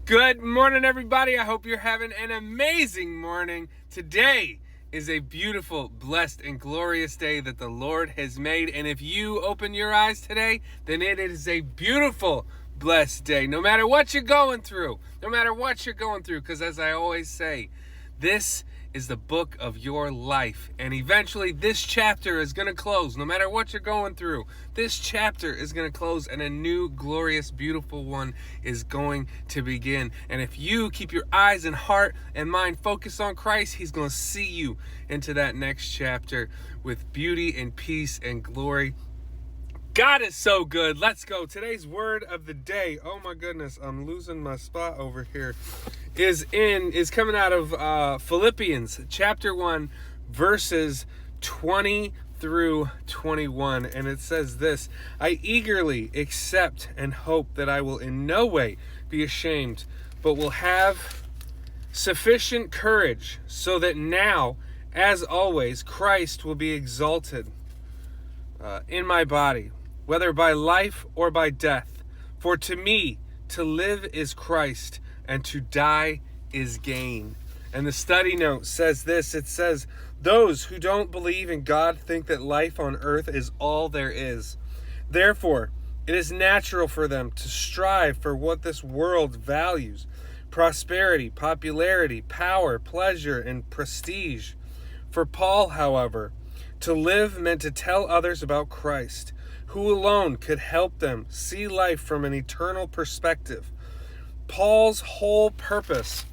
Good morning, everybody. I hope you're having an amazing morning. Today is a beautiful, blessed, and glorious day that the Lord has made. And if you open your eyes today, then it is a beautiful, blessed day. No matter what you're going through, because as I always say, this is the book of your life. And eventually this chapter is going to close. No matter what you're going through, this chapter is going to close and a new, glorious, beautiful one is going to begin. And if you keep your eyes and heart and mind focused on Christ, He's going to see you into that next chapter with beauty and peace and glory. God is so good. Let's go. Today's word of the day. Oh my goodness, I'm losing my spot over here. Is coming out of Philippians chapter 1, verses 20 through 21. And it says this: I eagerly accept and hope that I will in no way be ashamed, but will have sufficient courage, so that now, as always, Christ will be exalted in my body, whether by life or by death. For to me, to live is Christ, and to die is gain. And the study note says this. It says, those who don't believe in God think that life on earth is all there is. Therefore, it is natural for them to strive for what this world values: prosperity, popularity, power, pleasure, and prestige. For Paul, however, to live meant to tell others about Christ, who alone could help them see life from an eternal perspective. Paul's whole purpose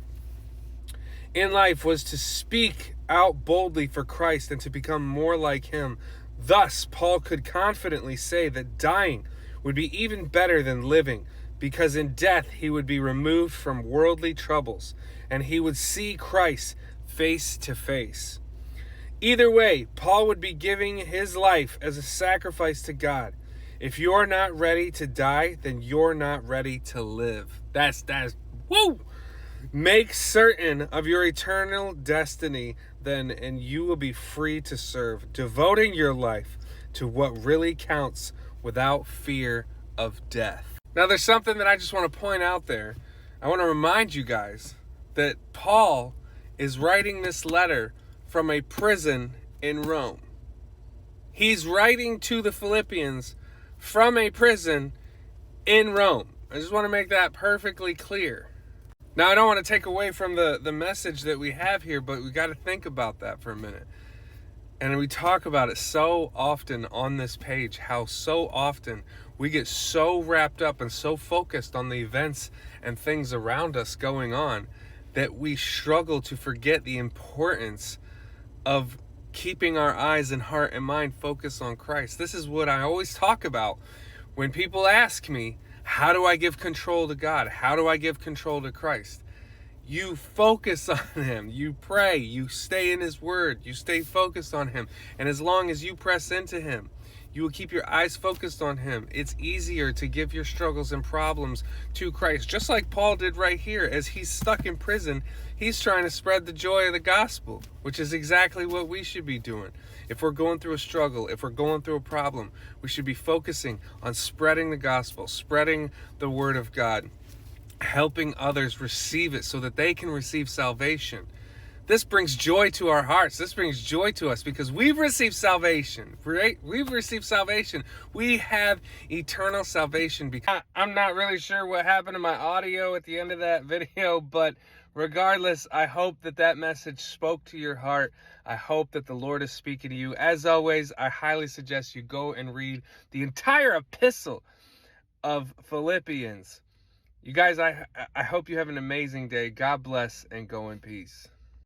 in life was to speak out boldly for Christ and to become more like Him. Thus, Paul could confidently say that dying would be even better than living, because in death he would be removed from worldly troubles and he would see Christ face to face. Either way, Paul would be giving his life as a sacrifice to God. If you're not ready to die, then you're not ready to live. That's woo! Make certain of your eternal destiny then, and you will be free to serve, devoting your life to what really counts without fear of death. Now, there's something that I just want to point out there. I want to remind you guys that Paul is writing this letter from a prison in Rome. He's writing to the Philippians from a prison in Rome. I just want to make that perfectly clear. Now, I don't want to take away from the message that we have here, but we got to think about that for a minute. And we talk about it so often on this page, how so often we get so wrapped up and so focused on the events and things around us going on that we struggle to forget the importance of keeping our eyes and heart and mind focused on Christ. This is what I always talk about when people ask me, how do I give control to God? How do I give control to Christ? You focus on Him. You pray. You stay in His Word. You stay focused on Him. And as long as you press into Him, you will keep your eyes focused on Him. It's easier to give your struggles and problems to Christ. Just like Paul did right here. As he's stuck in prison, he's trying to spread the joy of the gospel, which is exactly what we should be doing. If we're going through a struggle, if we're going through a problem, we should be focusing on spreading the gospel, spreading the word of God, helping others receive it so that they can receive salvation. This brings joy to our hearts. This brings joy to us because we've received salvation, right? We've received salvation. We have eternal salvation. Because I'm not really sure what happened to my audio at the end of that video, but regardless, I hope that message spoke to your heart. I hope that the Lord is speaking to you. As always, I highly suggest you go and read the entire epistle of Philippians. You guys, I hope you have an amazing day. God bless and go in peace.